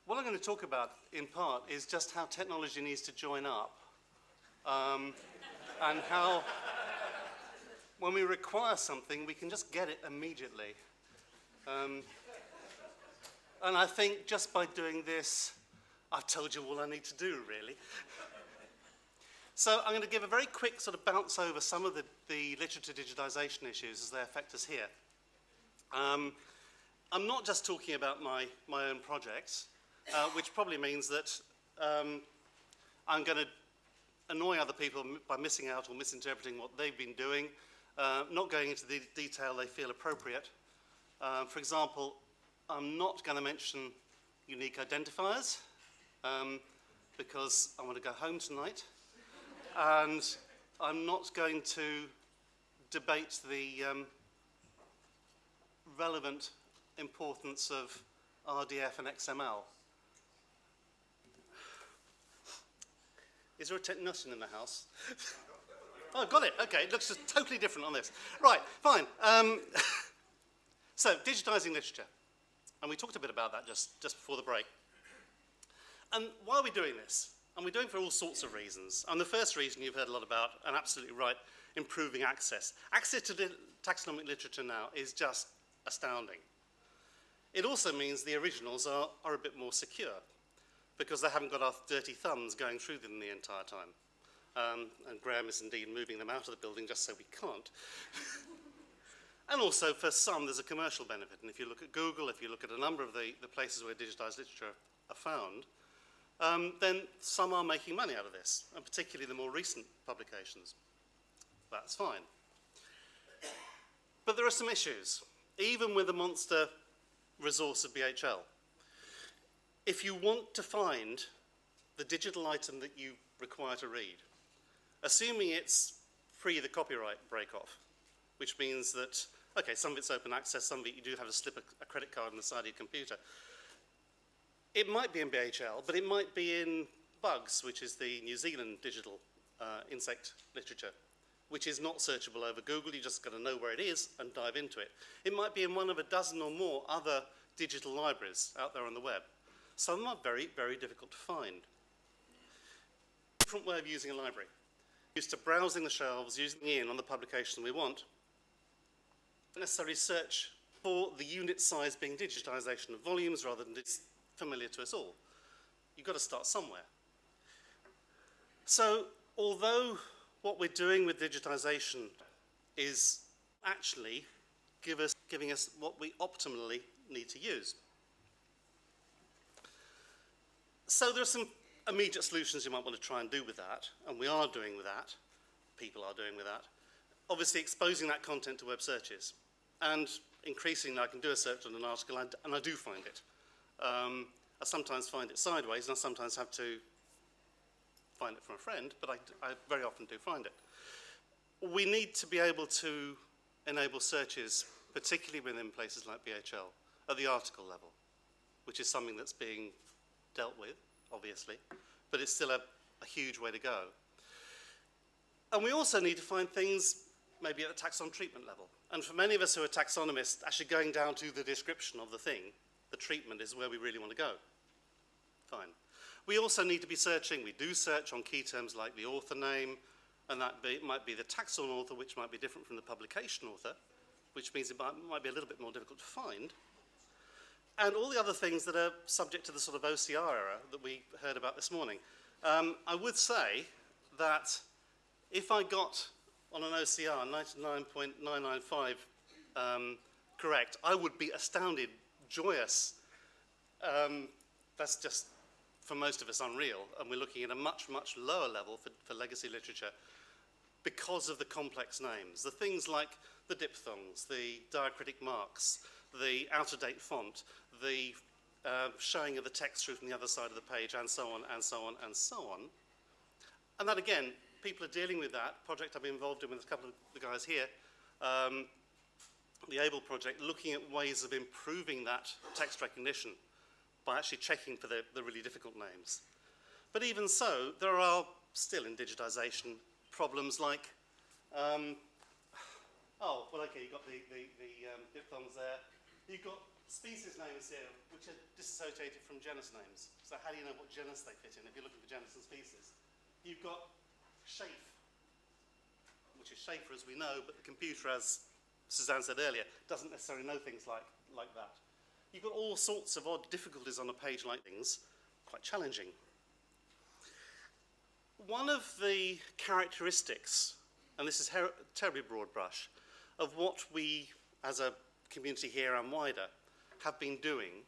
what I'm going to talk about, in part, is just how technology needs to join up, and how, when we require something, we can just get it immediately. And I think just by doing this, I've told you all I need to do, really. So I'm going to give a very quick sort of bounce over some of the literature digitization issues as they affect us here. I'm not just talking about my own projects, which probably means that I'm going to annoy other people by missing out or misinterpreting what they've been doing, not going into the detail they feel appropriate. For example, I'm not going to mention unique identifiers because I want to go home tonight. And I'm not going to debate the relevant importance of RDF and XML. Is there a technician in the house? Oh, got it. Okay, it looks just totally different on this. Right, fine. So, digitizing literature. And we talked a bit about that just before the break. And why are we doing this? And we're doing it for all sorts of reasons. And the first reason you've heard a lot about, and absolutely right, improving access. Access to taxonomic literature now is just astounding. It also means the originals are a bit more secure because they haven't got our dirty thumbs going through them the entire time. And Graham is indeed moving them out of the building just so we can't. And also, for some, there's a commercial benefit. And if you look at Google, if you look at a number of the places where digitized literature are found, then some are making money out of this, and particularly the more recent publications. That's fine. But there are some issues, even with the monster resource of BHL. If you want to find the digital item that you require to read, assuming it's free the copyright break-off, which means that, okay, some of it's open access, some of it you do have to slip a credit card on the side of your computer. It might be in BHL, but it might be in Bugs, which is the New Zealand digital insect literature, which is not searchable over Google. You just got to know where it is and dive into it. It might be in one of a dozen or more other digital libraries out there on the web. Some of them are very, very difficult to find. Different way of using a library. Used to browsing the shelves, using in on the publication we want. Don't necessarily search for the unit size being digitization of volumes rather than it's familiar to us all. You've got to start somewhere. So, although what we're doing with digitization is actually giving us what we optimally need to use. So there are some immediate solutions you might want to try and do with that, and we are doing with that, people are doing with that. Obviously exposing that content to web searches. And increasingly I can do a search on an article and I do find it. I sometimes find it sideways and I sometimes have to find it from a friend, but I very often do find it. We need to be able to enable searches, particularly within places like BHL, at the article level, which is something that's being dealt with, obviously, but it's still a huge way to go. And we also need to find things maybe at the taxon treatment level. And for many of us who are taxonomists, actually going down to the description of the thing, the treatment is where we really want to go. Fine. We also need to be searching, we do search on key terms like the author name, and that might be the taxon author, which might be different from the publication author, which means it might be a little bit more difficult to find. And all the other things that are subject to the sort of OCR error that we heard about this morning. I would say that if I got on an OCR 99.995 correct, I would be astounded, joyous. That's just, for most of us, unreal. And we're looking at a much, much lower level for legacy literature because of the complex names. The things like the diphthongs, the diacritic marks, the out-of-date font, the showing of the text through from the other side of the page, and so on, and so on, and so on. And that, again, people are dealing with that. Project I've been involved in with a couple of the guys here, the ABLE project, looking at ways of improving that text recognition by actually checking for the really difficult names. But even so, there are still in digitization problems like, oh, well, okay, you've got the diphthongs there. You've got species names here, which are disassociated from genus names. So how do you know what genus they fit in if you're looking for genus and species? You've got shape, which is Schaefer as we know, but the computer, as Suzanne said earlier, doesn't necessarily know things like that. You've got all sorts of odd difficulties on a page like things, quite challenging. One of the characteristics, and this is terribly broad brush, of what we as a community here and wider have been doing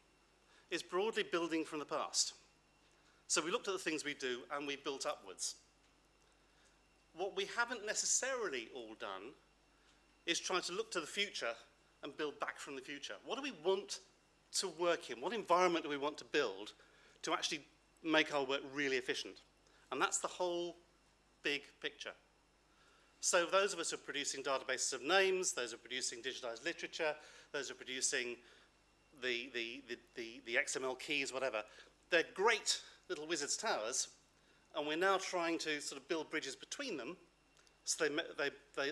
is broadly building from the past. So we looked at the things we do and we built upwards. What we haven't necessarily all done is try to look to the future and build back from the future. What do we want to work in? What environment do we want to build to actually make our work really efficient? And that's the whole big picture. So those of us who are producing databases of names, those who are producing digitized literature, those who are producing the XML keys, whatever, they're great little wizard's towers, and we're now trying to sort of build bridges between them so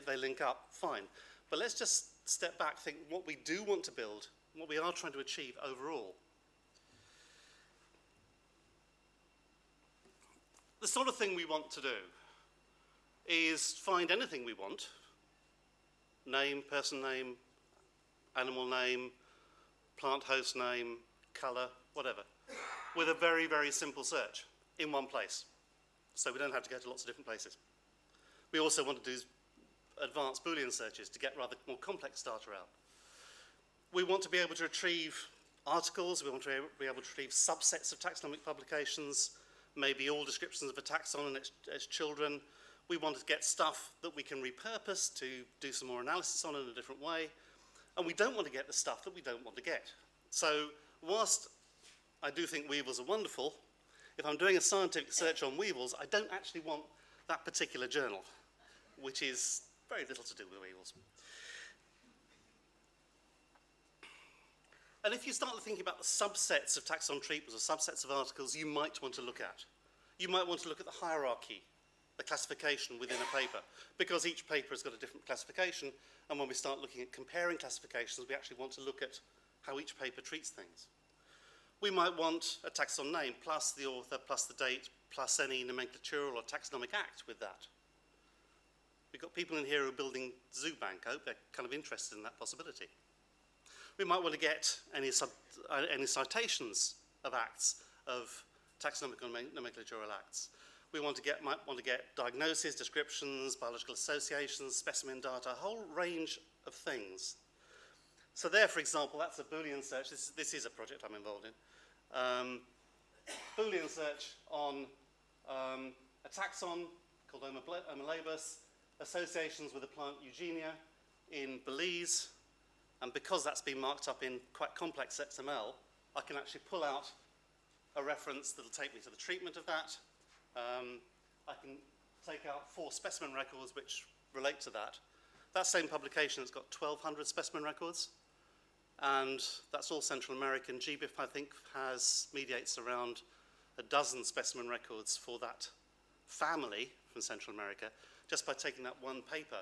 they link up, fine. But let's just step back, think what we do want to build, what we are trying to achieve overall. The sort of thing we want to do is find anything we want, name, person name, animal name, plant host name, color, whatever, with a very, very simple search in one place. So we don't have to go to lots of different places. We also want to do advanced Boolean searches to get rather more complex data out. We want to be able to retrieve articles, we want to be able to retrieve subsets of taxonomic publications, maybe all descriptions of a taxon and its children. We want to get stuff that we can repurpose to do some more analysis on in a different way. And we don't want to get the stuff that we don't want to get. So whilst I do think weevils are wonderful, if I'm doing a scientific search on weevils, I don't actually want that particular journal, which is very little to do with weevils. And if you start thinking about the subsets of taxon treatments or subsets of articles you might want to look at, you might want to look at the hierarchy, the classification within a paper, because each paper has got a different classification, and when we start looking at comparing classifications, we actually want to look at how each paper treats things. We might want a taxon name, plus the author, plus the date, plus any nomenclatural or taxonomic act with that. We've got people in here who are building ZooBank. I hope they're kind of interested in that possibility. We might want to get any citations of acts, of taxonomic or nomenclatural acts. We might want to get diagnoses, descriptions, biological associations, specimen data, a whole range of things. So there, for example, that's a Boolean search. This is a project I'm involved in. Boolean search on a taxon called Homalabus, associations with the plant Eugenia in Belize, and because that's been marked up in quite complex XML, I can actually pull out a reference that'll take me to the treatment of that. I can take out 4 specimen records which relate to that. That same publication has got 1,200 specimen records, and that's all Central American. GBIF, I think, mediates around a dozen specimen records for that family from Central America. Just by taking that one paper,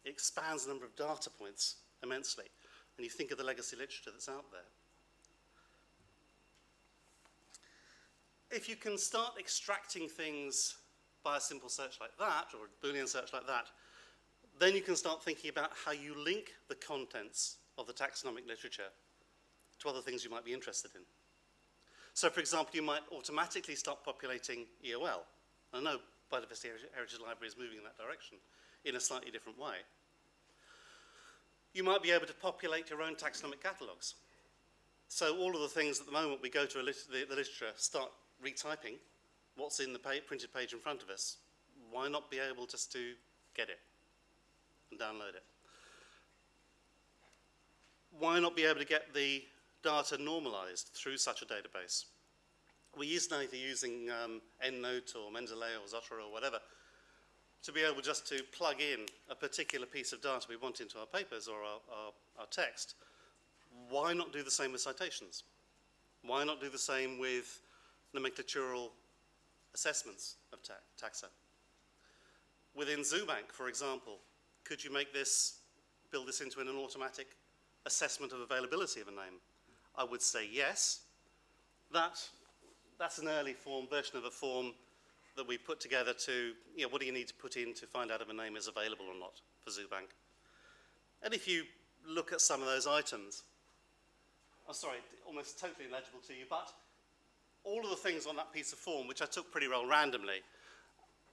it expands the number of data points immensely. And you think of the legacy literature that's out there. If you can start extracting things by a simple search like that, or a Boolean search like that, then you can start thinking about how you link the contents of the taxonomic literature to other things you might be interested in. So, for example, you might automatically start populating EOL. I know Biodiversity Heritage Library is moving in that direction in a slightly different way. You might be able to populate your own taxonomic catalogues. So all of the things at the moment we go to the literature, start retyping what's in the printed page in front of us. Why not be able just to get it and download it? Why not be able to get the data normalized through such a database? We're used now to using EndNote or Mendeley or Zotero or whatever to be able just to plug in a particular piece of data we want into our papers or our text. Why not do the same with citations? Why not do the same with nomenclatural assessments of taxa? Within ZooBank, for example, could you build this into an automatic assessment of availability of a name? I would say yes. That's an early version of a form that we put together to, what do you need to put in to find out if a name is available or not for ZooBank? And if you look at some of those items, I'm sorry, almost totally illegible to you, but all of the things on that piece of form, which I took pretty well randomly,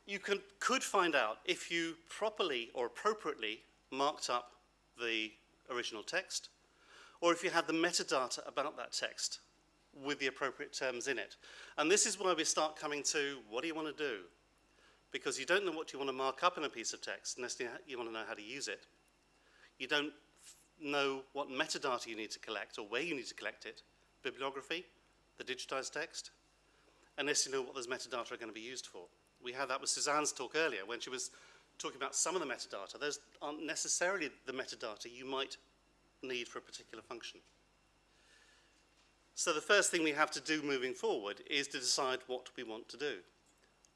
you could find out if you properly or appropriately marked up the original text, or if you had the metadata about that text with the appropriate terms in it. And this is where we start coming to, what do you want to do? Because you don't know what you want to mark up in a piece of text unless you want to know how to use it. You don't know what metadata you need to collect or where you need to collect it, bibliography, the digitized text, unless you know what those metadata are going to be used for. We had that with Suzanne's talk earlier when she was talking about some of the metadata. Those aren't necessarily the metadata you might need for a particular function. So the first thing we have to do moving forward is to decide what we want to do.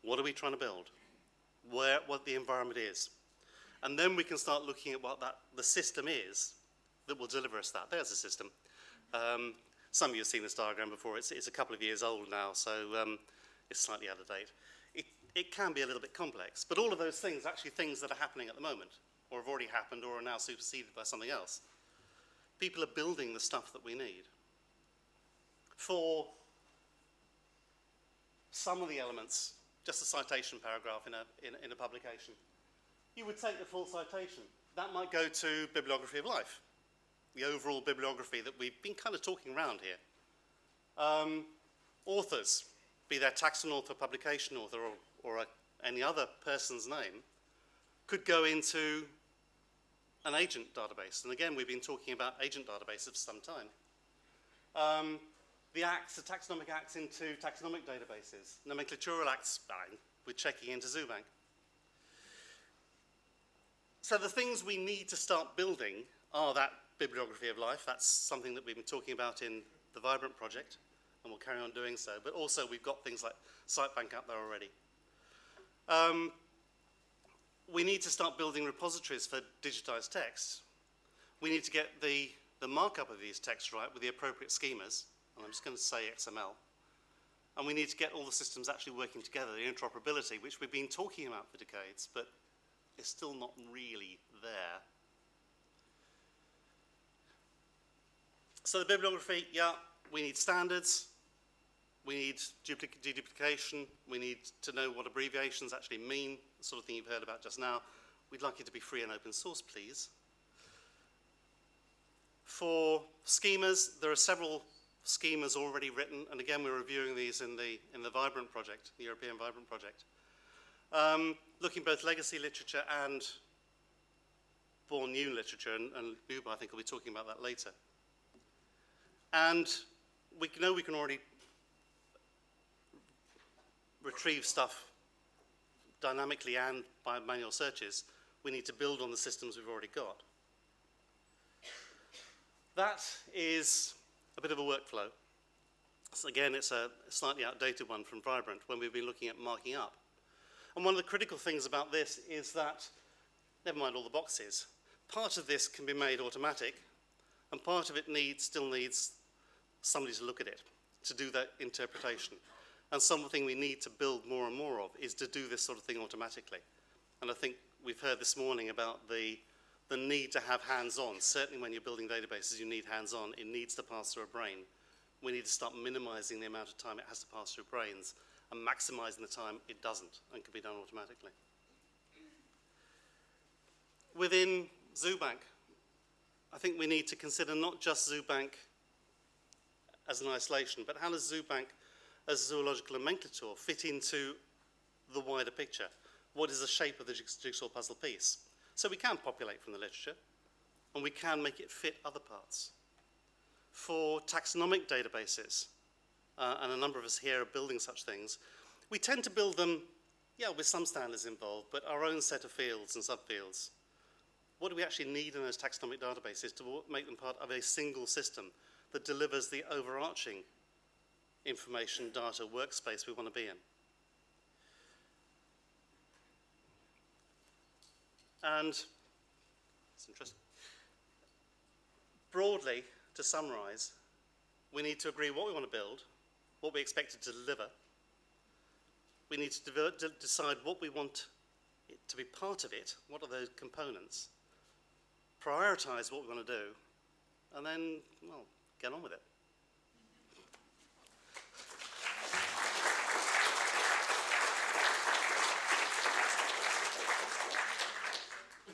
What are we trying to build? What the environment is. And then we can start looking at what the system is that will deliver us that. There's a system. Some of you have seen this diagram before. It's a couple of years old now, so it's slightly out of date. It can be a little bit complex, but all of those things are actually things that are happening at the moment, or have already happened, or are now superseded by something else. People are building the stuff that we need. For some of the elements, just a citation paragraph in a publication, you would take the full citation. That might go to bibliography of life, the overall bibliography that we've been kind of talking around here. Authors, be that taxon author, publication author, or any other person's name, could go into an agent database. And again, we've been talking about agent databases for some time. The acts, the taxonomic acts into taxonomic databases. Nomenclatural acts, we're checking into ZooBank. So the things we need to start building are that bibliography of life. That's something that we've been talking about in the Vibrant project, and we'll carry on doing so. But also we've got things like SiteBank up there already. We need to start building repositories for digitized text. We need to get the markup of these texts right with the appropriate schemas. And I'm just going to say XML. And we need to get all the systems actually working together, the interoperability, which we've been talking about for decades, but is still not really there. So the bibliography, we need standards, we need deduplication, we need to know what abbreviations actually mean, the sort of thing you've heard about just now. We'd like it to be free and open source, please. For schemas, there are several schemas already written, and again we're reviewing these in the Vibrant project, the European Vibrant project. Looking both legacy literature and born new literature, and Uber I think will be talking about that later. And we know we can already retrieve stuff dynamically and by manual searches. We need to build on the systems we've already got. That is a bit of a workflow. So again, it's a slightly outdated one from Vibrant when we've been looking at marking up. And one of the critical things about this is that, never mind all the boxes, part of this can be made automatic, and part of it still needs somebody to look at it, to do that interpretation. And something we need to build more and more of is to do this sort of thing automatically. And I think we've heard this morning about the need to have hands-on. Certainly when you're building databases, you need hands-on. It needs to pass through a brain. We need to start minimizing the amount of time it has to pass through brains and maximizing the time it doesn't and can be done automatically. Within ZooBank, I think we need to consider not just ZooBank as an isolation, but how does ZooBank as a zoological nomenclature fit into the wider picture? What is the shape of the jigsaw puzzle piece? So we can populate from the literature, and we can make it fit other parts. For taxonomic databases, and a number of us here are building such things, we tend to build them, with some standards involved, but our own set of fields and subfields. What do we actually need in those taxonomic databases to make them part of a single system that delivers the overarching information data workspace we want to be in? And it's interesting. broadly, to summarise, we need to agree what we want to build, what we expect it to deliver. We need to decide what we want it to be part of it, what are those components, prioritise what we want to do, and then, well, get on with it.